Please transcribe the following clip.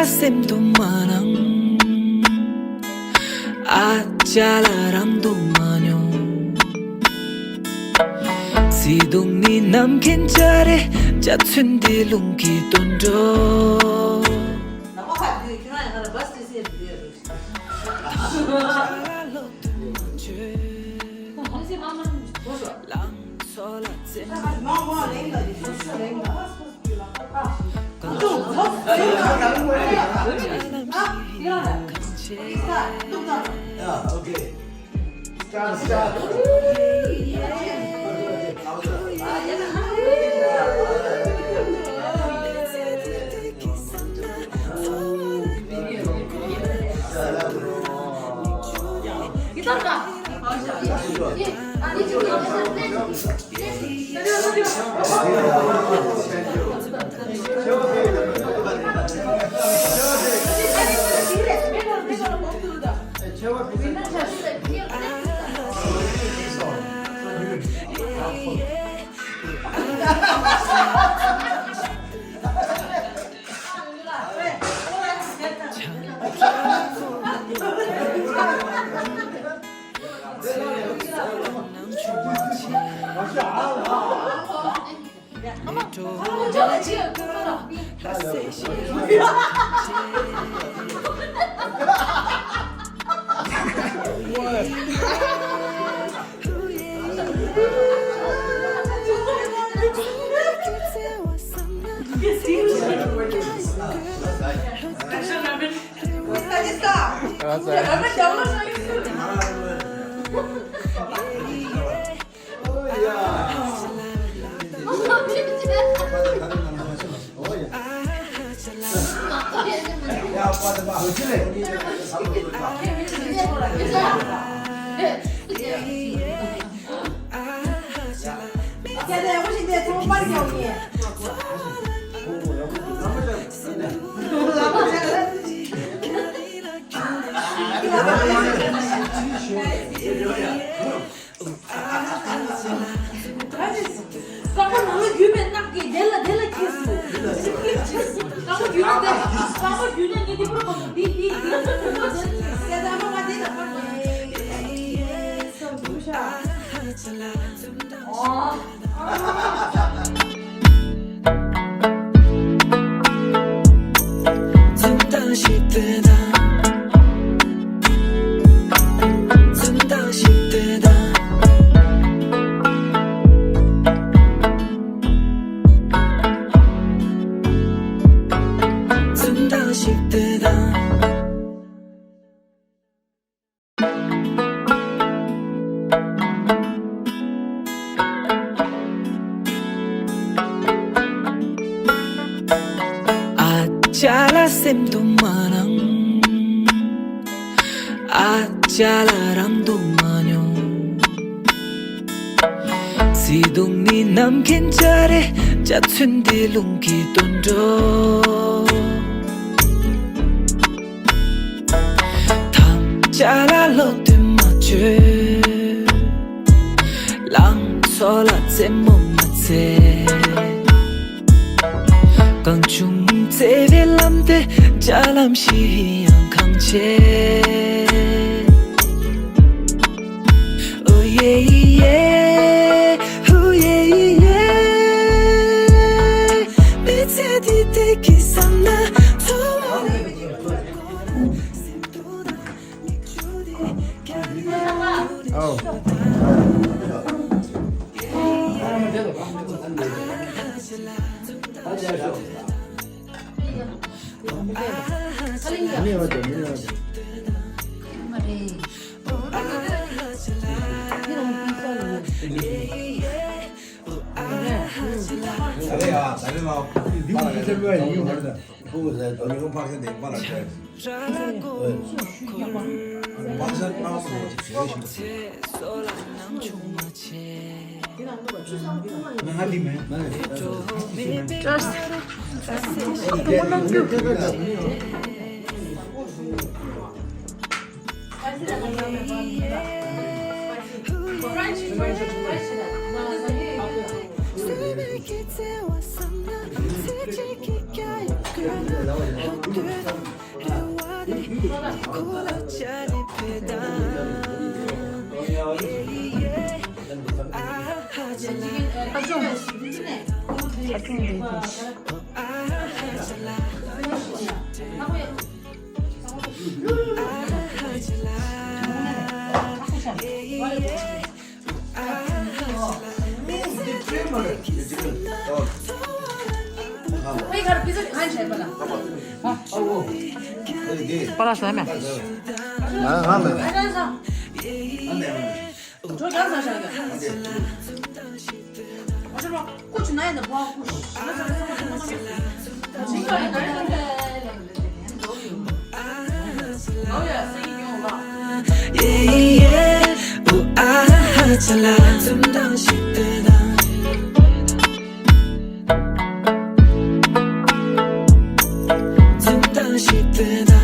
셈도 많ang 아짜라랑도 마녀 시동니 남긴 자리 자춘디 룽기 돈도 야, 오케이. 스타트. 셈도 많ang 아짜라랑도 마녀 시동니 남긴 자리 자춘디 룽기 돈도 담자라로 뜸맞추 랑솔라제 몸맞제 강중 제빌람데 잘람시양 강제 오예예 후예예 미세디 대기산나 잘해야, 잘해라. 미국 설명이 이거 모르다. 보고서 동영상 박스인데 말할게. 박스 나오면 제일 왜 가르 비서 간 잘 받아. 받았어 하면 하면 앉아서. 저기 앉아서 이거. 어쩌면 고추 나야는 뭐 고추. 지금 나오야 생이 경우가. 우아하잖아 좀더 쉽더라 좀더 쉽더라